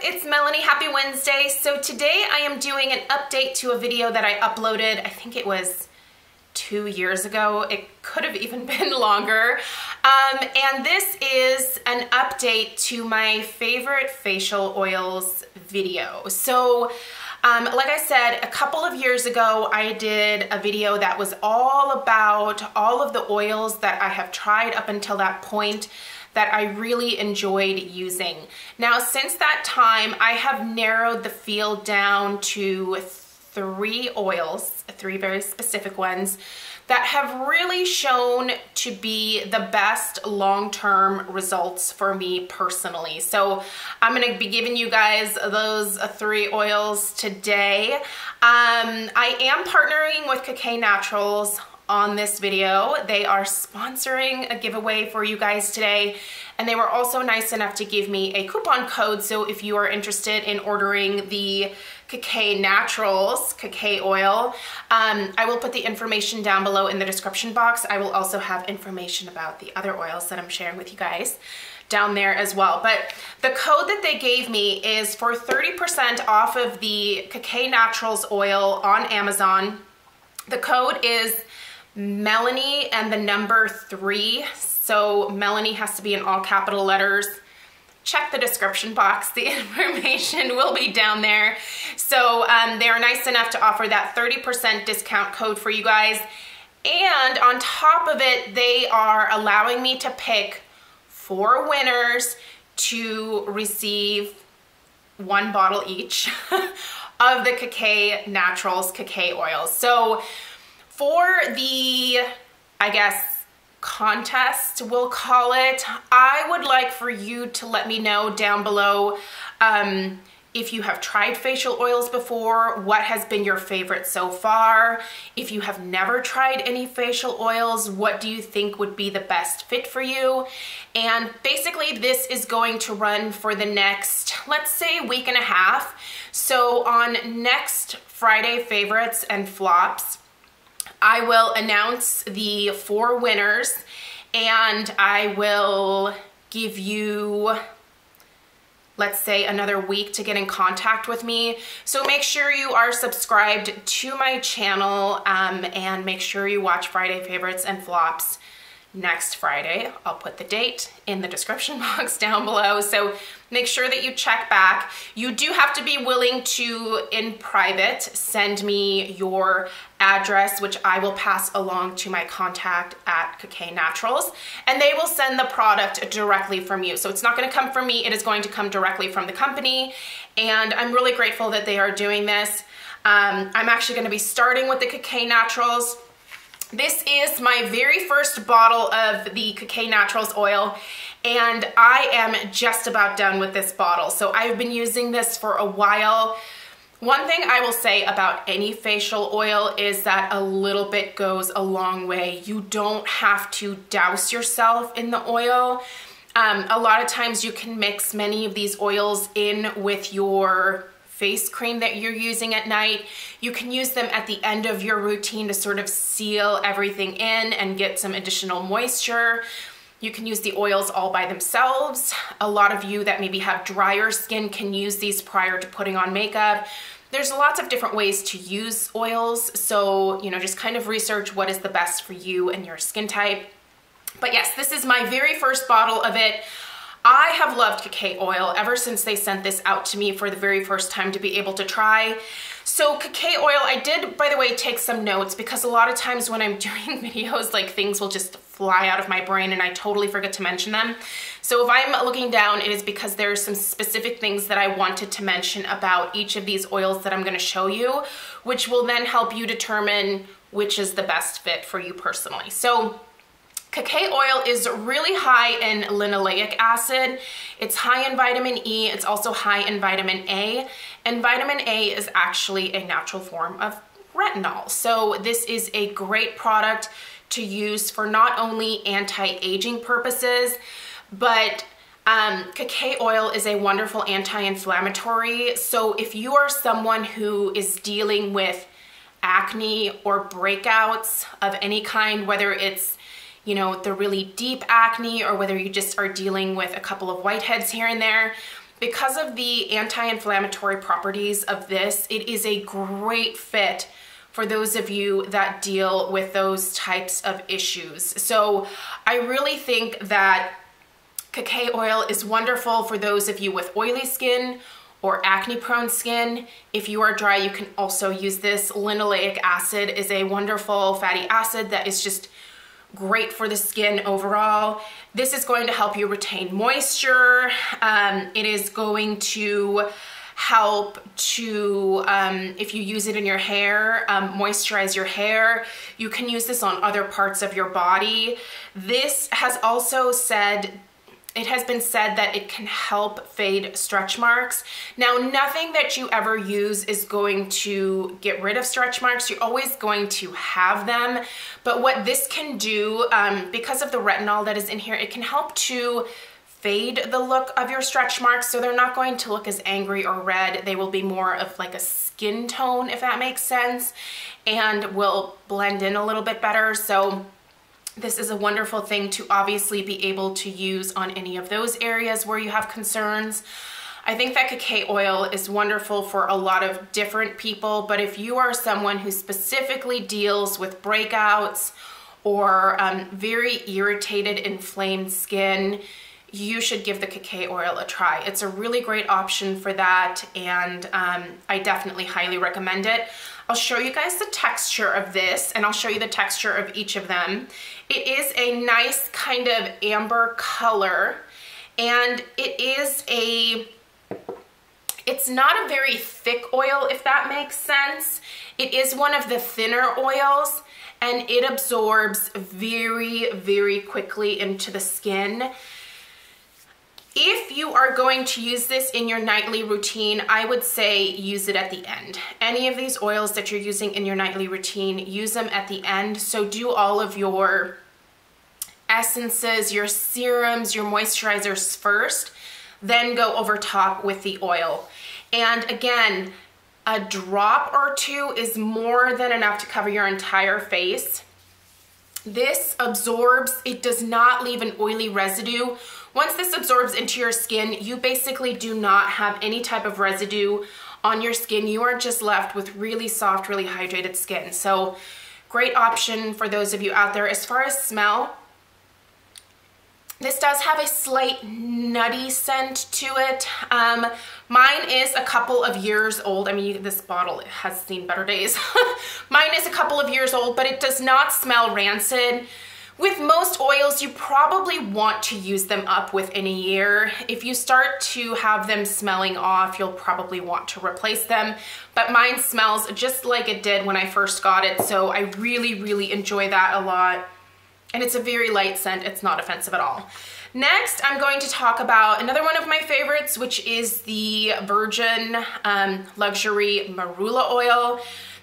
it's Melanie. Happy Wednesday. So today I am doing an update to a video that I uploaded, I think it was 2 years ago. It could have even been longer. And this is an update to my favorite facial oils video. So like I said, a couple of years ago, I did a video that was all about all of the oils that I have tried up until that point that I really enjoyed using. Now, since that time, I have narrowed the field down to 3 oils, 3 very specific ones, that have really shown to be the best long-term results for me personally. So I'm gonna be giving you guys those 3 oils today. I am partnering with Kakay Naturals on this video. They are sponsoring a giveaway for you guys today, and they were also nice enough to give me a coupon code. So if you are interested in ordering the Kakay Naturals Kakay oil, I will put the information down below in the description box. I will also have information about the other oils that I'm sharing with you guys down there as well. But the code that they gave me is for 30% off of the Kakay Naturals oil on Amazon. The code is Melanie and the number 3. So Melanie has to be in all capital letters. Check the description box. The information will be down there. So they are nice enough to offer that 30% discount code for you guys. And on top of it, they are allowing me to pick 4 winners to receive 1 bottle each of the Kakay Naturals Kakay oils. So for the, I guess, contest, we'll call it, I would like for you to let me know down below if you have tried facial oils before, what has been your favorite so far. If you have never tried any facial oils, what do you think would be the best fit for you? And basically this is going to run for the next, let's say, week and a half. So on next Friday favorites and flops, I will announce the 4 winners, and I will give you, let's say, another week to get in contact with me. So make sure you are subscribed to my channel and make sure you watch Friday favorites and flops next Friday. I'll put the date in the description box down below, so make sure that you check back. You do have to be willing to, in private, send me your address, which I will pass along to my contact at Kakay Naturals, and they will send the product directly from you. So it's not going to come from me, it is going to come directly from the company, and I'm really grateful that they are doing this. I'm actually going to be starting with the Kakay Naturals. This is my very first bottle of the Kakay Naturals oil, and I am just about done with this bottle. So I've been using this for a while. One thing I will say about any facial oil is that a little bit goes a long way. You don't have to douse yourself in the oil. A lot of times you can mix many of these oils in with your face cream that you're using at night. You can use them at the end of your routine to sort of seal everything in and get some additional moisture. You can use the oils all by themselves. A lot of you that maybe have drier skin can use these prior to putting on makeup. There's lots of different ways to use oils, so just kind of research what is the best for you and your skin type. But yes, this is my very first bottle of it. I have loved Kakay oil ever since they sent this out to me for the very first time to be able to try. So Kakay oil, I did, by the way, take some notes, because a lot of times when I'm doing videos, like, things will just fly out of my brain and I totally forget to mention them. So if I'm looking down, it is because there are some specific things that I wanted to mention about each of these oils that I'm going to show you, which will then help you determine which is the best fit for you personally. So Kakay oil is really high in linoleic acid. It's high in vitamin E. It's also high in vitamin A. And vitamin A is actually a natural form of retinol. So this is a great product to use for not only anti-aging purposes, but Kakay oil is a wonderful anti-inflammatory. So if you are someone who is dealing with acne or breakouts of any kind, whether it's you know, the really deep acne, or whether you just are dealing with a couple of whiteheads here and there, because of the anti-inflammatory properties of this, it is a great fit for those of you that deal with those types of issues. So I really think that K'kay oil is wonderful for those of you with oily skin or acne-prone skin. If you are dry, you can also use this. Linoleic acid is a wonderful fatty acid that is just great for the skin overall. This is going to help you retain moisture. It is going to help to, if you use it in your hair, moisturize your hair. You can use this on other parts of your body. This has also said, it has been said that it can help fade stretch marks. Now, nothing that you ever use is going to get rid of stretch marks. You're always going to have them. But what this can do, because of the retinol that is in here, it can help to fade the look of your stretch marks, so they're not going to look as angry or red. They will be more of like a skin tone, if that makes sense, and will blend in a little bit better. So this is a wonderful thing to obviously be able to use on any of those areas where you have concerns. I think that K'kay oil is wonderful for a lot of different people, but if you are someone who specifically deals with breakouts or very irritated, inflamed skin, you should give the K'kay oil a try. It's a really great option for that, and I definitely highly recommend it. I'll show you guys the texture of this, and I'll show you the texture of each of them. It is a nice kind of amber color, and it's not a very thick oil, if that makes sense. It is one of the thinner oils, and it absorbs very, very quickly into the skin. If you are going to use this in your nightly routine, I would say use it at the end. Any of these oils that you're using in your nightly routine, use them at the end. So do all of your essences, your serums, your moisturizers first, then go over top with the oil. And again, a drop or two is more than enough to cover your entire face. This absorbs, it does not leave an oily residue. Once this absorbs into your skin, you basically do not have any type of residue on your skin. You are just left with really soft, really hydrated skin. So great option for those of you out there. As far as smell, this does have a slight nutty scent to it. Mine is a couple of years old. I mean, this bottle has seen better days. Mine is a couple of years old, but it does not smell rancid. With most oils, you probably want to use them up within a year. If you start to have them smelling off, you'll probably want to replace them. But mine smells just like it did when I first got it, so I really, really enjoy that a lot. And it's a very light scent. It's not offensive at all. Next, I'm going to talk about another one of my favorites, which is the Virgin Luxury Marula Oil.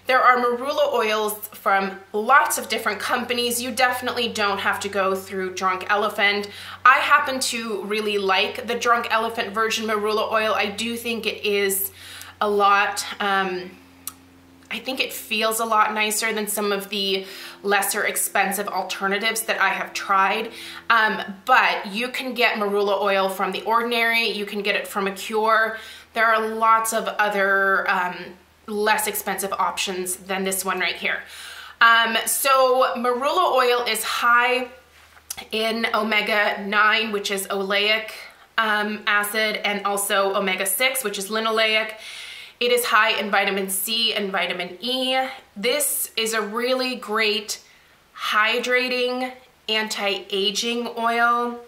There are marula oils from lots of different companies. You definitely don't have to go through Drunk Elephant. I happen to really like the Drunk Elephant Virgin Marula Oil. I do think it is a lot, I think it feels a lot nicer than some of the lesser expensive alternatives that I have tried. But you can get marula oil from The Ordinary. You can get it from Acure. There are lots of other less expensive options than this one right here. So marula oil is high in omega-9, which is oleic acid, and also omega-6, which is linoleic. It is high in vitamin C and vitamin E. This is a really great hydrating, anti-aging oil.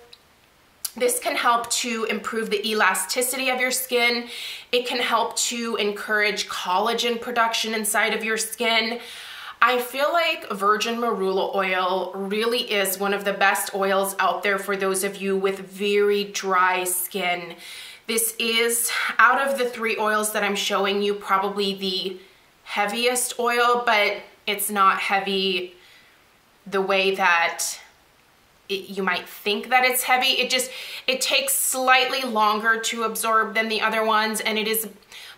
This can help to improve the elasticity of your skin. It can help to encourage collagen production inside of your skin. I feel like Virgin Marula Oil really is one of the best oils out there for those of you with very dry skin. This is, out of the 3 oils that I'm showing you, probably the heaviest oil, but it's not heavy the way that you might think that it's heavy. It takes slightly longer to absorb than the other ones, and it is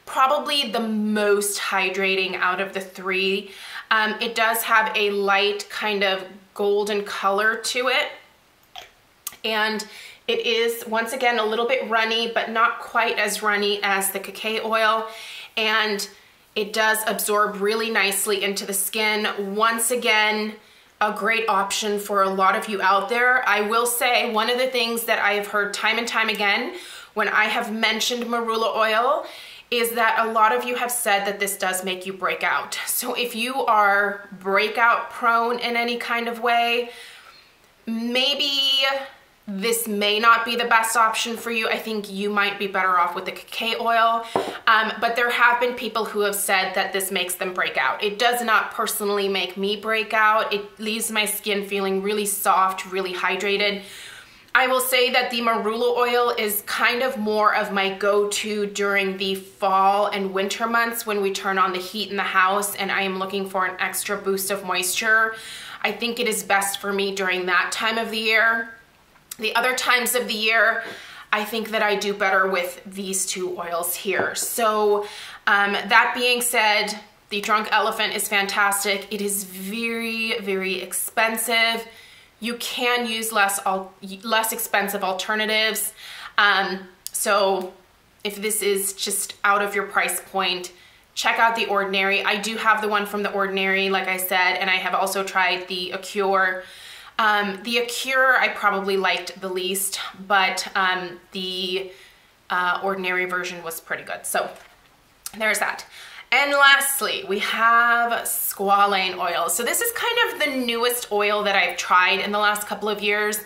probably the most hydrating out of the 3. It does have a light kind of golden color to it, and It is, once again, a little bit runny, but not quite as runny as the Kikay oil. And it does absorb really nicely into the skin. Once again, a great option for a lot of you out there. I will say one of the things that I have heard time and time again when I have mentioned marula oil is that a lot of you have said that this does make you break out. So if you are breakout prone in any kind of way, maybe this may not be the best option for you. I think you might be better off with the Kikay oil, but there have been people who have said that this makes them break out. It does not personally make me break out. It leaves my skin feeling really soft, really hydrated. I will say that the marula oil is kind of more of my go-to during the fall and winter months when we turn on the heat in the house and I am looking for an extra boost of moisture. I think it is best for me during that time of the year. The other times of the year, I think that I do better with these two oils here. So that being said, the Drunk Elephant is fantastic. It is very, very expensive. You can use less expensive alternatives. So if this is just out of your price point, check out The Ordinary. I do have the one from The Ordinary, like I said, and I have also tried the Acure. The Acure I probably liked the least, but the Ordinary version was pretty good. So there's that. And lastly, we have squalane oil. So this is kind of the newest oil that I've tried in the last couple of years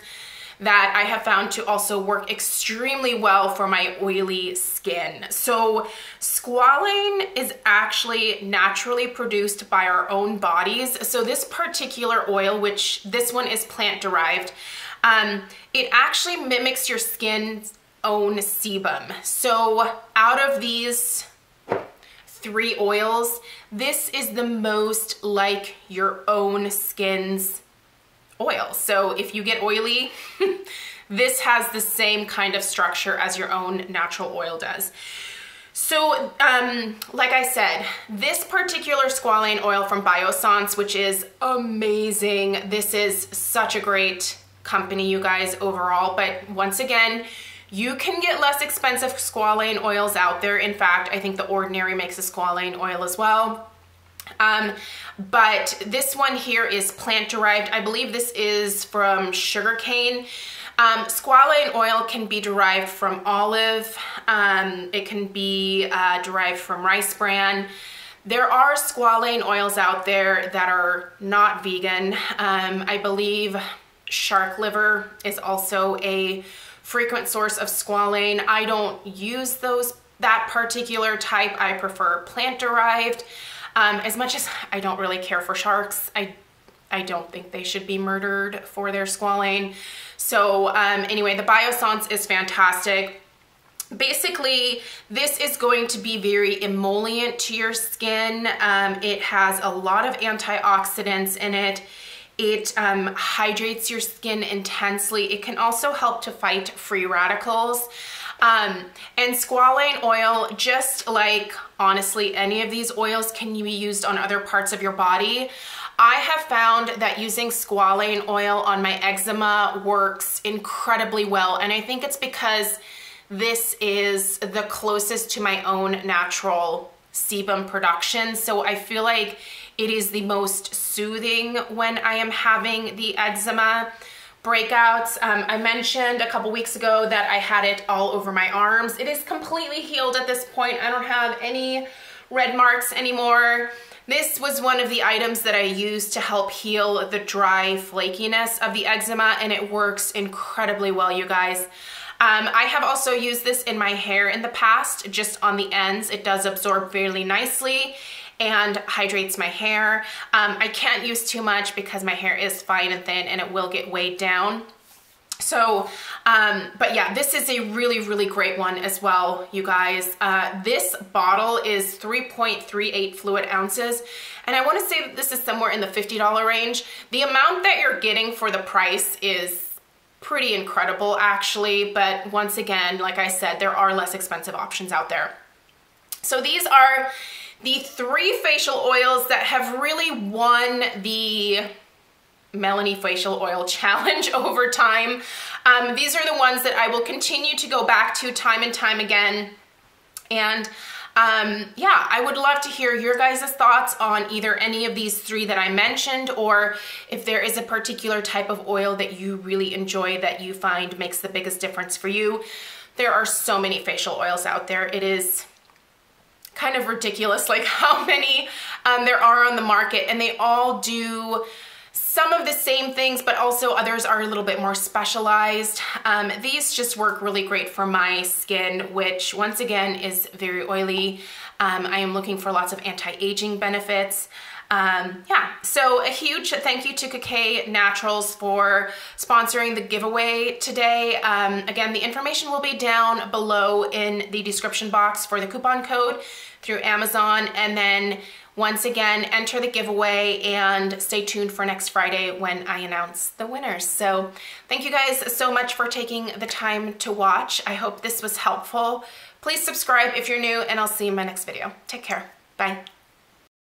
that I have found to also work extremely well for my oily skin. So squalane is actually naturally produced by our own bodies. So this particular oil, which this one is plant derived, it actually mimics your skin's own sebum. So out of these 3 oils, this is the most like your own skin's oil. So if you get oily, this has the same kind of structure as your own natural oil does. So like I said, this particular squalane oil from Biossance, which is amazing. This is such a great company, you guys, overall. But once again, you can get less expensive squalane oils out there. In fact, I think The Ordinary makes a squalane oil as well. But this one here is plant derived. I believe this is from sugarcane. Squalane oil can be derived from olive. It can be derived from rice bran. There are squalane oils out there that are not vegan. I believe shark liver is also a frequent source of squalane. I don't use that particular type. I prefer plant derived. As much as I don't really care for sharks, I don't think they should be murdered for their squalane. So anyway, the Biossance is fantastic. Basically, this is going to be very emollient to your skin. It has a lot of antioxidants in it. It hydrates your skin intensely. It can also help to fight free radicals. And squalane oil, just like honestly any of these oils, can be used on other parts of your body. I have found that using squalane oil on my eczema works incredibly well, and I think it's because this is the closest to my own natural sebum production, so I feel like it is the most soothing when I am having the eczema breakouts. I mentioned a couple weeks ago that I had it all over my arms. It is completely healed at this point. I don't have any red marks anymore. This was one of the items that I used to help heal the dry flakiness of the eczema, and it works incredibly well, you guys. I have also used this in my hair in the past, just on the ends. It does absorb fairly nicely and hydrates my hair. I can't use too much because my hair is fine and thin and it will get weighed down. So, but yeah, this is a really, really great one as well, you guys. This bottle is 3.38 fluid ounces, and I want to say that this is somewhere in the $50 range. The amount that you're getting for the price is pretty incredible, actually, but once again, like I said, there are less expensive options out there. So these are the 3 facial oils that have really won the Melanie Facial Oil Challenge over time. These are the ones that I will continue to go back to time and time again. And yeah, I would love to hear your guys' thoughts on either any of these three that I mentioned, or if there is a particular type of oil that you really enjoy that you find makes the biggest difference for you. There are so many facial oils out there. It is kind of ridiculous like how many there are on the market, and they all do some of the same things, but also others are a little bit more specialized. These just work really great for my skin, which once again is very oily. I am looking for lots of anti-aging benefits. Yeah, so a huge thank you to KK Naturals for sponsoring the giveaway today. Again, the information will be down below in the description box for the coupon code through Amazon. And then once again, enter the giveaway and stay tuned for next Friday when I announce the winners. So thank you guys so much for taking the time to watch. I hope this was helpful. Please subscribe if you're new, and I'll see you in my next video. Take care. Bye.